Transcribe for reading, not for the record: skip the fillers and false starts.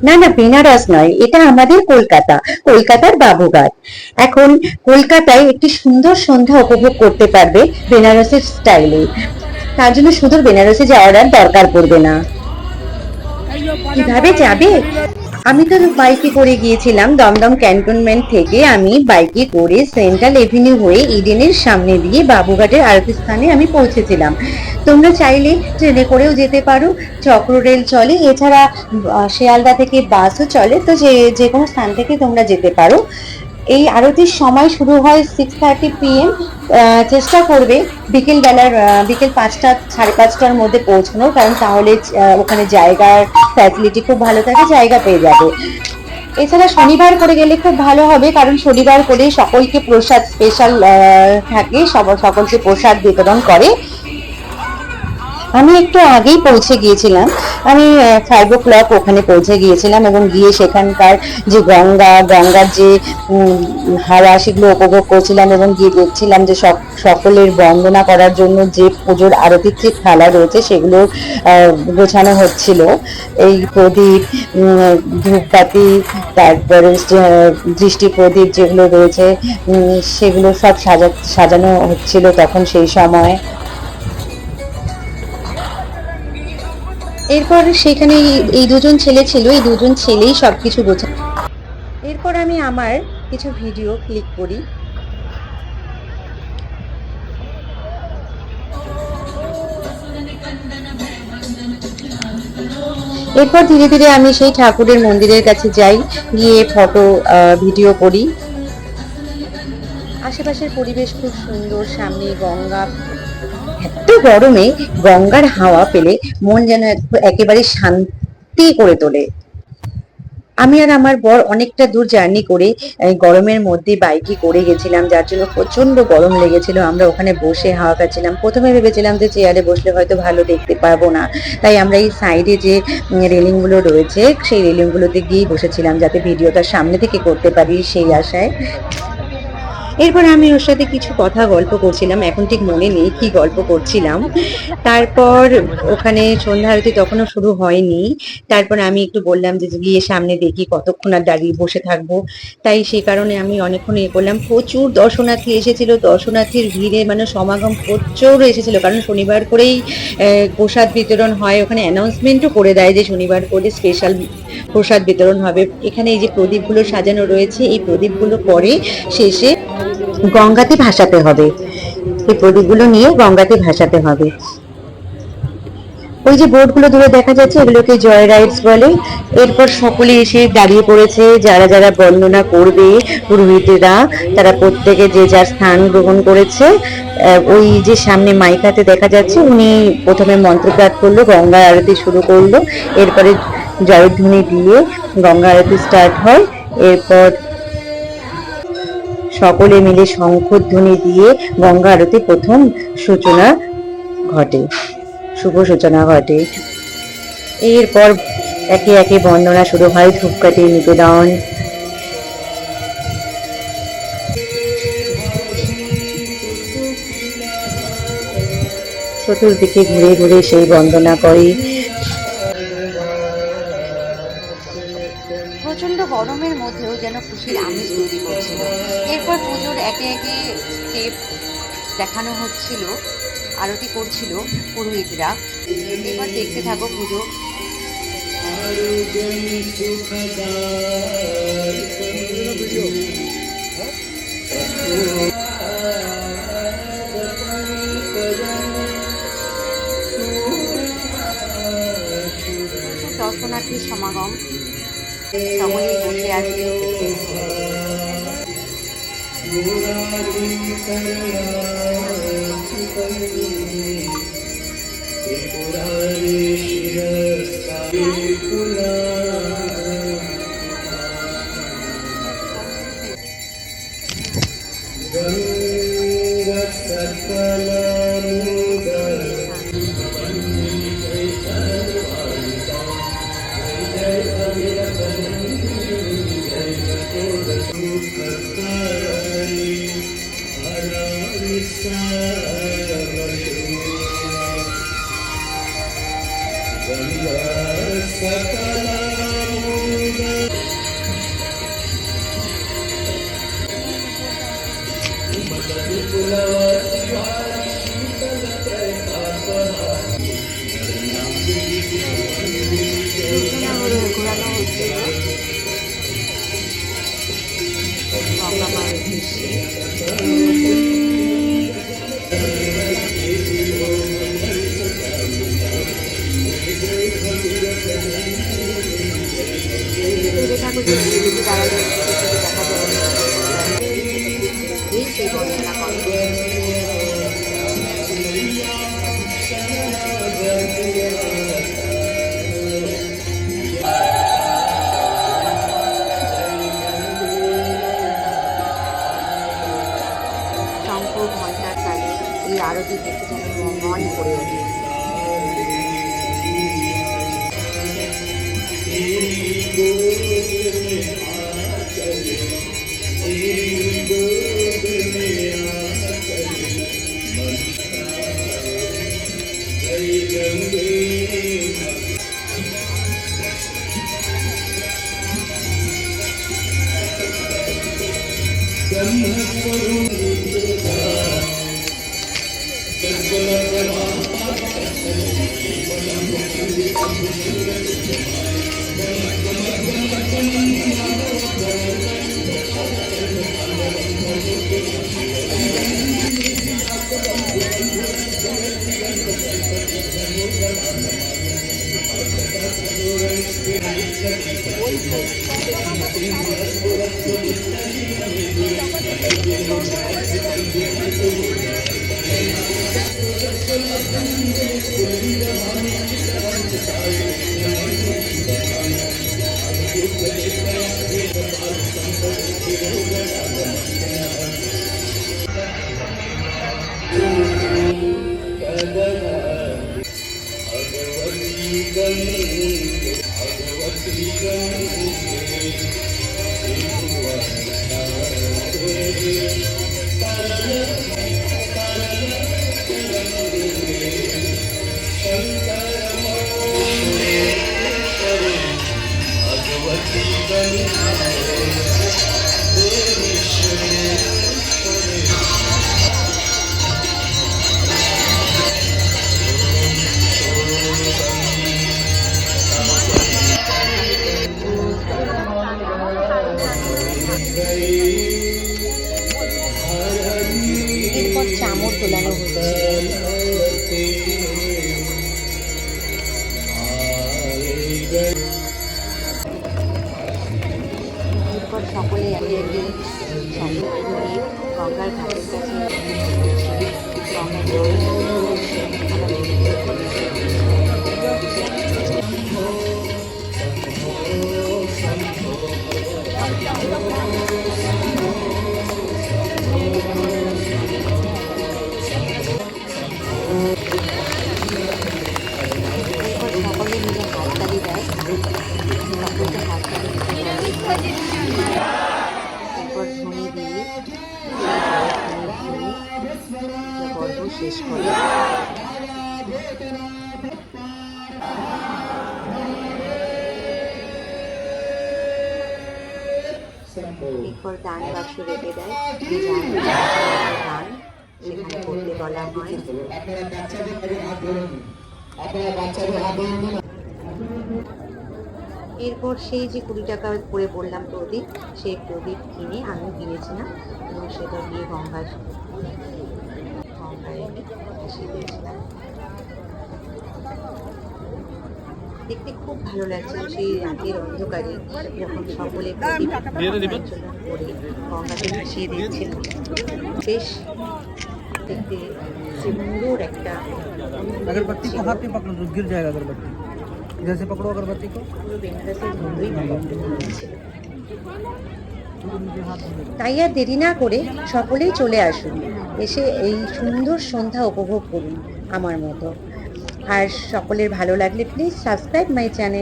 না না, বেনারস নয়, এটা আমাদের কলকাতা, কলকাতার বাবুঘাট। এখন কলকাতায় একটি সুন্দর সন্ধ্যা উপভোগ করতে পারবে বেনারসের স্টাইলে। তার জন্য সুদূর বেনারসে যাওয়ার আর দরকার পড়বে না। কিভাবে যাবে? আমি তো বাইকে করে গিয়েছিলাম, দমদম ক্যান্টনমেন্ট থেকে আমি বাইকে করে সেন্ট্রাল এভিনিউ হয়ে ইডেনের সামনে দিয়ে বাবুঘাটের আরতি স্থানে আমি পৌঁছেছিলাম। তোমরা চাইলে ট্রেনে করেও যেতে পারো, চক্র রেল চলে, এছাড়া শিয়ালদা থেকে বাসও চলে, তো যে যে কোনো স্থান থেকে তোমরা যেতে পারো। এই আরতির সময় শুরু হয় 6:30 PM। চেষ্টা করবে বিকেল 5টা, সাড়ে 5টার মধ্যে পৌঁছানোর, কারণ তাহলে ওখানে জায়গার ফ্যাসিলিটি খুব ভালো থাকে, জায়গা পেয়ে যাবে। এছাড়া শনিবার করে গেলে খুব ভালো হবে, কারণ শনিবার করে সকলকে প্রসাদ স্পেশাল থাকে, সকলকে প্রসাদ বিতরণ করে। আমি একটু আগেই পৌঁছে গিয়েছিলাম, আমি 5 o'clock ওখানে পৌঁছে গিয়েছিলাম, এবং গিয়ে সেখানকার যে গঙ্গার যে হাওয়া সেগুলো উপভোগ করছিলাম, এবং গিয়ে দেখছিলাম যে সকলের বন্দনা করার জন্য যে পুজোর আরতির যে থালা রয়েছে সেগুলো গোছানো হচ্ছিল। এই প্রদীপ, ধূপবাতি, তারপরে দৃষ্টি প্রদীপ যেগুলো রয়েছে সেগুলো সব সাজানো হচ্ছিল তখন সেই সময়। এরপর সেখানে এই দুজন ছেলে ছিল, এই দুজন ছেলেই সবকিছু বোঝা। এরপর আমি আমার কিছু ভিডিও ক্লিক করি। এরপর ধীরে ধীরে আমি সেই ঠাকুরের মন্দিরের কাছে যাই, গিয়ে ফটো ভিডিও করি। আশেপাশের পরিবেশ খুব সুন্দর, সামনে গঙ্গা। এত গরমে গঙ্গার হাওয়া পেলে মন যেন একেবারে শান্তি করে তোলে। আমি আর আমার বর অনেকটা দূর জার্নি করে গরমের মধ্যে বাইকে করে গেছিলাম, যার জন্য প্রচন্ড গরম লেগেছিল। আমরা ওখানে বসে হাওয়া খাচ্ছিলাম। প্রথমে ভেবেছিলাম যে চেয়ারে বসলে হয়তো ভালো দেখতে পারবো না, তাই আমরা এই সাইডে যে রেলিং গুলো রয়েছে সেই রেলিং গুলোতে গিয়ে বসেছিলাম, যাতে ভিডিওটা সামনে থেকে করতে পারি সেই আশায়। এরপর আমি ওর সাথে কিছু কথা গল্প করছিলাম, এখন ঠিক মনে নেই কি গল্প করছিলাম। তারপর ওখানে সন্ধ্যা আরতি তখনও শুরু হয়নি। তারপর আমি একটু বললাম যে গিয়ে সামনে দেখি, কতক্ষণ আর দাঁড়িয়ে বসে থাকবো। তাই সেই কারণে আমি অনেকক্ষণ করলাম। প্রচুর দর্শনার্থী এসেছিল, দর্শনার্থীর ভিড়ে মানে সমাগম প্রচুর এসেছিল, কারণ শনিবার করেই প্রসাদ বিতরণ হয়। ওখানে অ্যানাউন্সমেন্টও করে দেয় যে শনিবার করে স্পেশাল প্রসাদ বিতরণ হবে। এখানে এই যে প্রদীপগুলো সাজানো রয়েছে, এই প্রদীপগুলো পরে শেষে গঙ্গাতে ভাসাতে হবে। এই প্রদীপগুলো নিয়ে গঙ্গাতে ভাসাতে হবে। ওই যে বোটগুলো দূরে দেখা যাচ্ছে, এগুলোকে জয় রাইডস বলে। এরপর সকলে এসে দাঁড়িয়ে পড়েছে, যারা যারা বন্দনা করবে পুরোহিতেরা, তারা প্রত্যেকে যে যার স্থান গ্রহণ করেছে। ওই যে সামনে মাইকাতে দেখা যাচ্ছে, উনি প্রথমে মন্ত্রপাঠ করলো, গঙ্গা আরতি শুরু করলো। এরপরে জয়ধ্বনি দিয়ে গঙ্গা আরতি স্টার্ট হয়। এরপর সকলে মিলে শঙ্খধ্বনি দিয়ে গঙ্গা আরতি প্রথম সূচনা ঘটে, শুভ সূচনা ঘটে। এরপর একে একে বন্দনা শুরু হয়, ধূপকাঠি নিবেদন। চতুর্দিকে ঘুরে ঘুরে সেই বন্দনা করে। প্রচন্ড গরমের মধ্যেও যেন খুশির আমেজ তৈরি করছিল। এরপর পুজোর একে একে স্টেপ দেখানো হচ্ছিল, আরতি করছিল পুরোহিতরা। এবার দেখতে থাকো পুজো। দর্শনার্থীর সমাগম, সকলেই বসে আছে। খুঁজে এদিকে দাঁড়ালে দেখা যাবে এই সেই বর্ণনা করে। শঙ্খ ঘণ্টার তালে এই আরতি দেখে যেন মন ভরে ওঠে। এরপর চামর তোলানো হচ্ছে। এরপর সকলে একে একে গঙ্গার ঘাটের কাছে গঙ্গার জল সকলে মিলে হাততালি দেয়, সকলকে হাততালি দিতে বলে। এরপর ঝুঁড়ি দিয়ে পর্ব শেষ করে। এরপর দান বাক্স রেখে দেয়, দান সেখানে করতে বলা হয়। এরপর সেই যে 20 টাকা করে বললাম প্রদীপ, সেই প্রদীপ কিনে আমি কিনেছিলাম এবং সেটা দিয়ে গঙ্গায় ভাসিয়ে দিয়েছিলাম। দেখতে খুব ভালো লাগছিল সেই রাতের অন্ধকারে যখন সকলে প্রদীপ করে গঙ্গাতে ভাসিয়ে দিচ্ছিল। বেশ দেখতে সুন্দর একটা अगरबत्ती को हाथ में पकड़ो तो गिर जाएगा अगरबत्ती, जैसे पकड़ो अगरबत्ती को। তাই আর দেরি না করে সকলেই চলে আসুন, এসে এই সুন্দর সন্ধ্যা উপভোগ করুন আমার মতো। আর সকলের ভালো লাগলে প্লিজ সাবস্ক্রাইব মাই চ্যানেল।